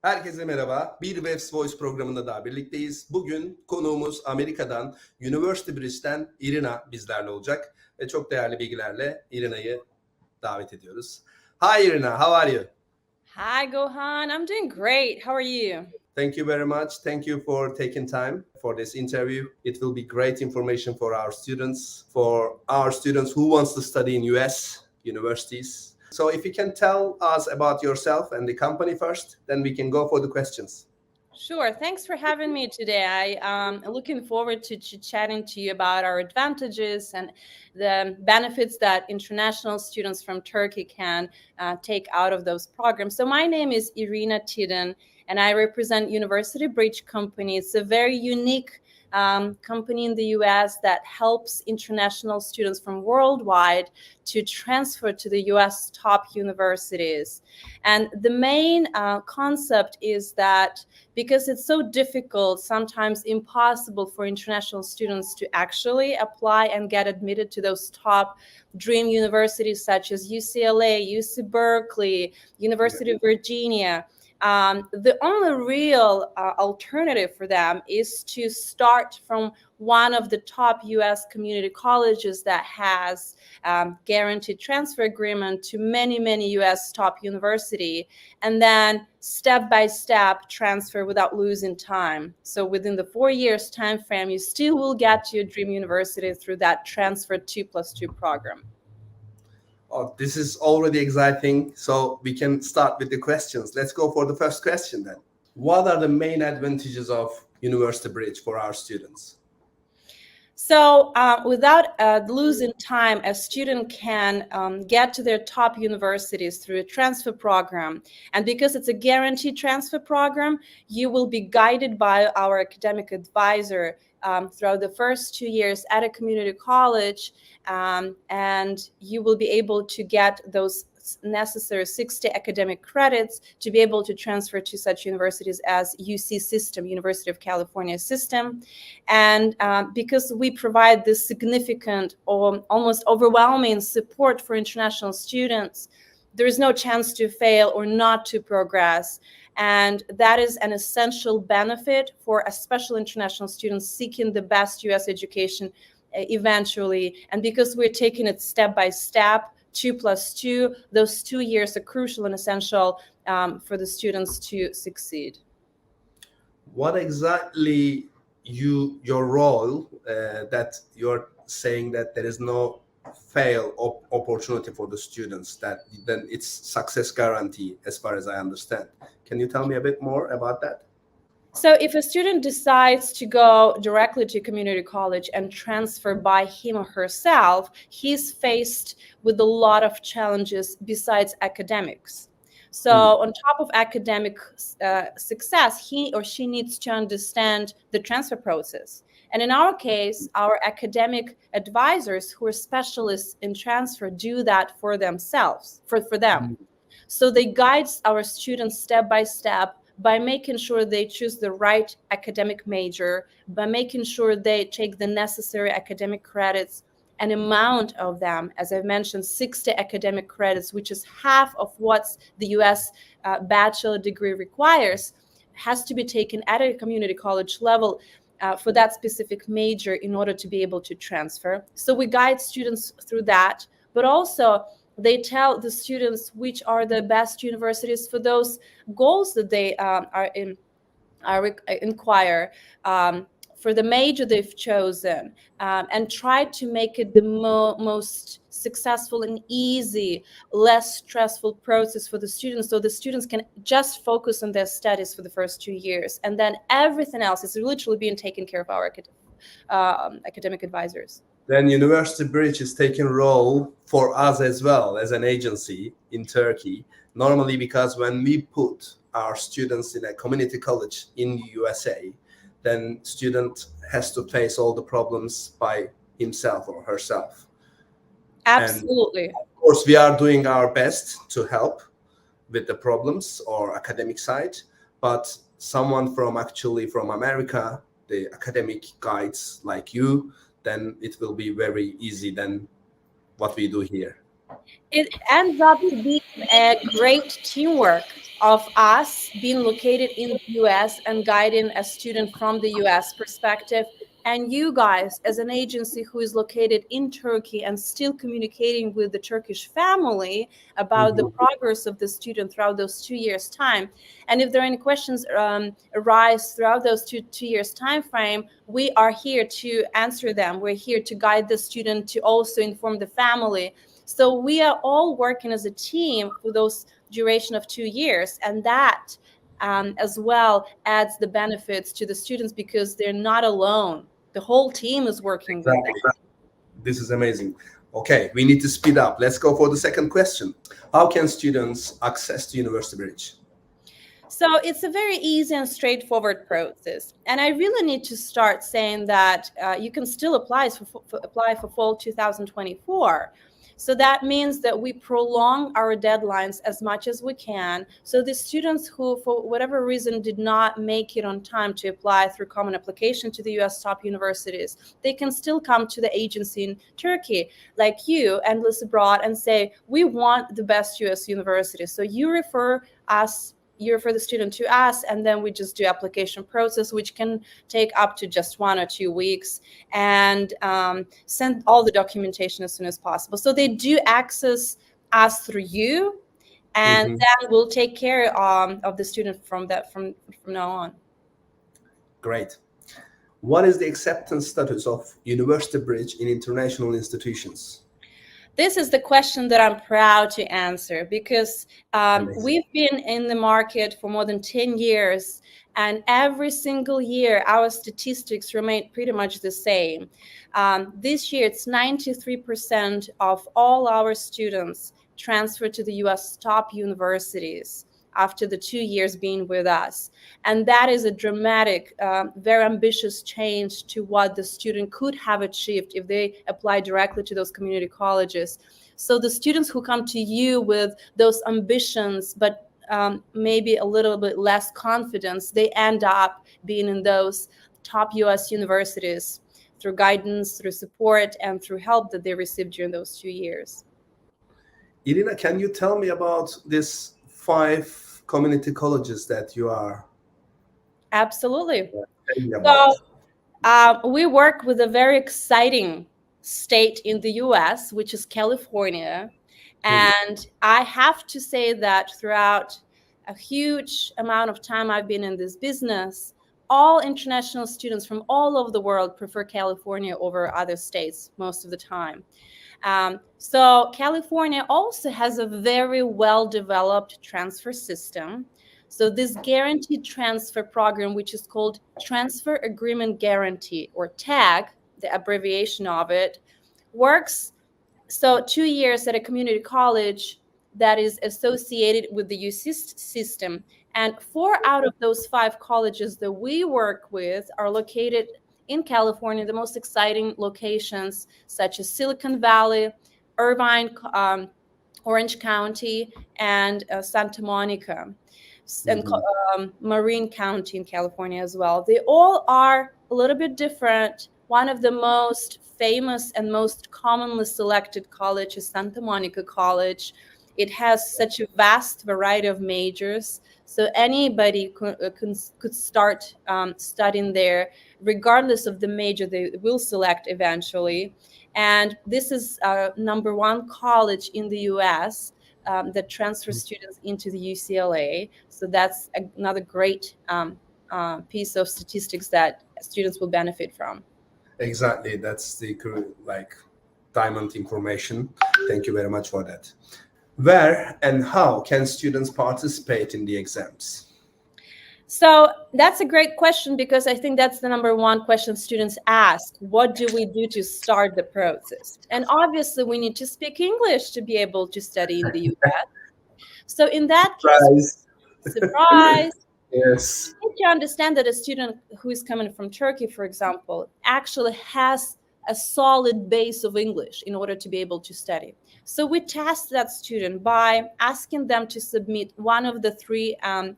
Herkese merhaba. Bir VEF Voice programında daha birlikteyiz. Bugün konuğumuz Amerika'dan, University Bridge'den Irina bizlerle olacak. Ve çok değerli bilgilerle Irina'yı davet ediyoruz. Hi Irina, how are you? Hi Gohan, I'm doing great. How are you? Thank you very much. Thank you for taking time for this interview. It will be great information for our students who wants to study in US universities. So if you can tell us about yourself and the company first, then we can go for the questions. Sure. Thanks for having me today. I'm looking forward to chatting to you about our advantages and the benefits that international students from Turkey can take out of those programs. So my name is Irina Tiden, and I represent University Bridge Company. It's a very unique company in the US that helps international students from worldwide to transfer to the US top universities. And the main concept is that because it's so difficult, sometimes impossible for international students to actually apply and get admitted to those top dream universities such as UCLA, UC Berkeley, University of Virginia. The only real alternative for them is to start from one of the top U.S. community colleges that has guaranteed transfer agreement to many U.S. top university, and then step-by-step transfer without losing time. So within the 4 years time frame, you still will get to your dream university through that transfer 2+2 program. Oh, this is already exciting. So we can start with the questions. Let's go for the first question then. What are the main advantages of University Bridge for our students? So without losing time, a student can get to their top universities through a transfer program. And because it's a guaranteed transfer program, you will be guided by our academic advisor throughout the first 2 years at a community college, and you will be able to get those necessary 60 academic credits to be able to transfer to such universities as UC System, University of California System. And because we provide this significant or almost overwhelming support for international students, there is no chance to fail or not to progress. And that is an essential benefit for especially international students seeking the best US education eventually. And because we're taking it step by step, 2+2, those 2 years are crucial and essential for the students to succeed. What exactly your role that you're saying that there is no fail opportunity for the students, that then it's success guarantee as far as I understand. Can you tell me a bit more about that? So if a student decides to go directly to community college and transfer by him or herself, he's faced with a lot of challenges besides academics. So on top of academic success, he or she needs to understand the transfer process. And in our case, our academic advisors who are specialists in transfer do that for themselves, for them. So they guide our students step by step by making sure they choose the right academic major, by making sure they take the necessary academic credits, an amount of them, as I've mentioned, 60 academic credits, which is half of what the US bachelor degree requires, has to be taken at a community college level for that specific major in order to be able to transfer. So we guide students through that, but also they tell the students which are the best universities for those goals that they inquire for the major they've chosen, and try to make it the most successful and easy, less stressful process for the students, so the students can just focus on their studies for the first 2 years, and then everything else is literally being taken care of our academic advisors. Then University Bridge is taking role for us as well as an agency in Turkey, normally because when we put our students in a community college in the USA, then student has to face all the problems by himself or herself. Absolutely. And of course, we are doing our best to help with the problems or academic side, but someone from America, the academic guides like you, then it will be very easy than what we do here. It ends up to be a great teamwork of us being located in the US and guiding a student from the US perspective, and you guys as an agency who is located in Turkey and still communicating with the Turkish family about the Mhm. progress of the student throughout those 2 years time. And if there are any questions arise throughout those two years time frame, we are here to answer them. We're here to guide the student, to also inform the family. So we are all working as a team for those duration of 2 years, and that as well adds the benefits to the students because they're not alone. The whole team is working with them. Exactly. This is amazing. Okay, we need to speed up. Let's go for the second question. How can students access the University Bridge? So it's a very easy and straightforward process. And I really need to start saying that you can still apply for fall 2024. So that means that we prolong our deadlines as much as we can. So the students who, for whatever reason, did not make it on time to apply through common application to the US top universities, they can still come to the agency in Turkey, like you, Endless Abroad, and say, we want the best US universities. So you refer the student to us, and then we just do application process, which can take up to just 1 or 2 weeks, and send all the documentation as soon as possible. So they do access us through you, and Mhm. then we'll take care of the student from now on. Great. What is the acceptance status of University Bridge in international institutions? This is the question that I'm proud to answer because Amazing. we've been in the market for more than 10 years, and every single year our statistics remain pretty much the same. This year, it's 93% of all our students transfer to the US top universities after the 2 years being with us. And that is a dramatic, very ambitious change to what the student could have achieved if they apply directly to those community colleges. So the students who come to you with those ambitions, but maybe a little bit less confidence, they end up being in those top US universities through guidance, through support, and through help that they received during those 2 years. Irina, can you tell me about these 5 community colleges that you are Absolutely. telling about? So we work with a very exciting state in the US, which is California. And I have to say that throughout a huge amount of time I've been in this business, all international students from all over the world prefer California over other states most of the time. So California also has a very well-developed transfer system. So this guaranteed transfer program, which is called Transfer Agreement Guarantee, or TAG, the abbreviation of it, works. So 2 years at a community college that is associated with the UC system. And 4 out of those 5 colleges that we work with are located in California, the most exciting locations such as Silicon Valley, Irvine, Orange County, and Santa Monica, and Marin County in California as well. They all are a little bit different. One of the most famous and most commonly selected college is Santa Monica College. It has such a vast variety of majors, so anybody could start studying there, regardless of the major they will select eventually. And this is #1 college in the US that transfers students into the UCLA. So that's another great piece of statistics that students will benefit from. Exactly, that's the diamond information. Thank you very much for that. Where and how can students participate in the exams? So that's a great question because I think that's the #1 question students ask. What do we do to start the process? And obviously we need to speak English to be able to study in the US. So in that case, surprise, Yes. you need to understand that a student who is coming from Turkey, for example, actually has a solid base of English in order to be able to study. So we test that student by asking them to submit one of the 3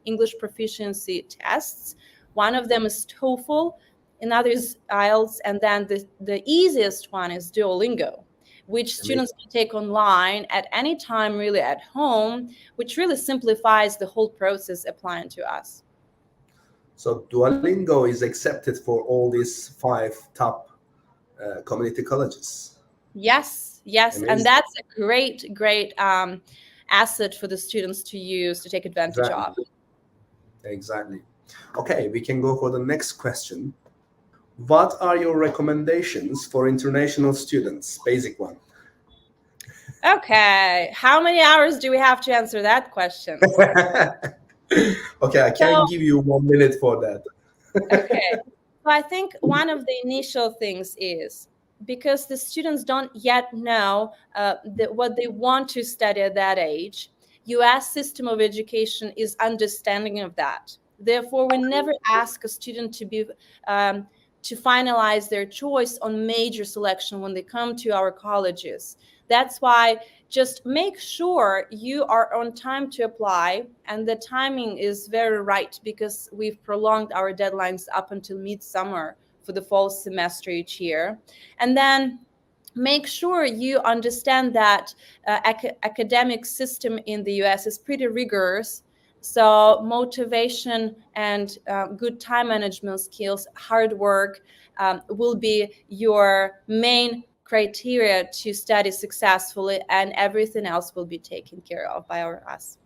English proficiency tests. One of them is TOEFL, another is IELTS, and then the easiest one is Duolingo. which students can take online at any time, really at home, which really simplifies the whole process applying to us. So Duolingo is accepted for all these 5 top community colleges. Yes, Amazing. and that's a great asset for the students to use to take advantage of. Exactly. Okay, we can go for the next question. What are your recommendations for international students? Basic one. Okay, how many hours do we have to answer that question? Okay, I can give you 1 minute for that. Okay, so I think one of the initial things is, because the students don't yet know what they want to study at that age, US system of education is understanding of that. Therefore, we never ask a student to be to finalize their choice on major selection when they come to our colleges. That's why just make sure you are on time to apply, and the timing is very right because we've prolonged our deadlines up until midsummer for the fall semester each year. And then make sure you understand that academic system in the US is pretty rigorous. So motivation and good time management skills, hard work will be your main criteria to study successfully, and everything else will be taken care of by us.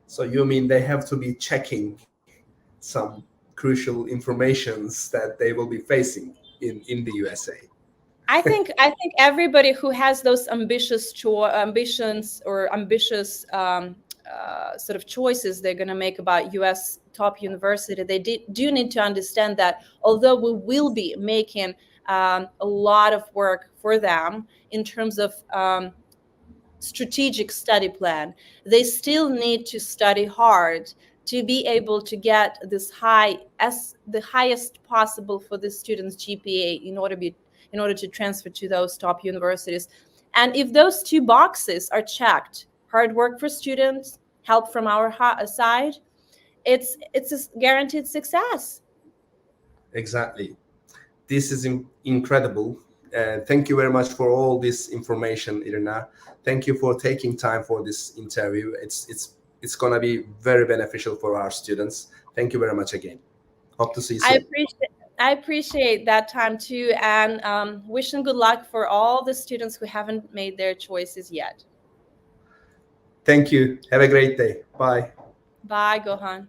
So you mean they have to be checking some crucial informations that they will be facing in the USA? I think everybody who has those ambitious sort of choices they're going to make about US top university, they do need to understand that although we will be making a lot of work for them in terms of strategic study plan, they still need to study hard to be able to get this the highest possible for the students' GPA in order to transfer to those top universities. And if those 2 boxes are checked, hard work for students, help from our side, it's a guaranteed success. Exactly. This is incredible. Thank you very much for all this information, Irina. Thank you for taking time for this interview. It's gonna be very beneficial for our students. Thank you very much again. Hope to see you soon. I appreciate that time too, and wishing good luck for all the students who haven't made their choices yet. Thank you. Have a great day. Bye. Bye, Gohan.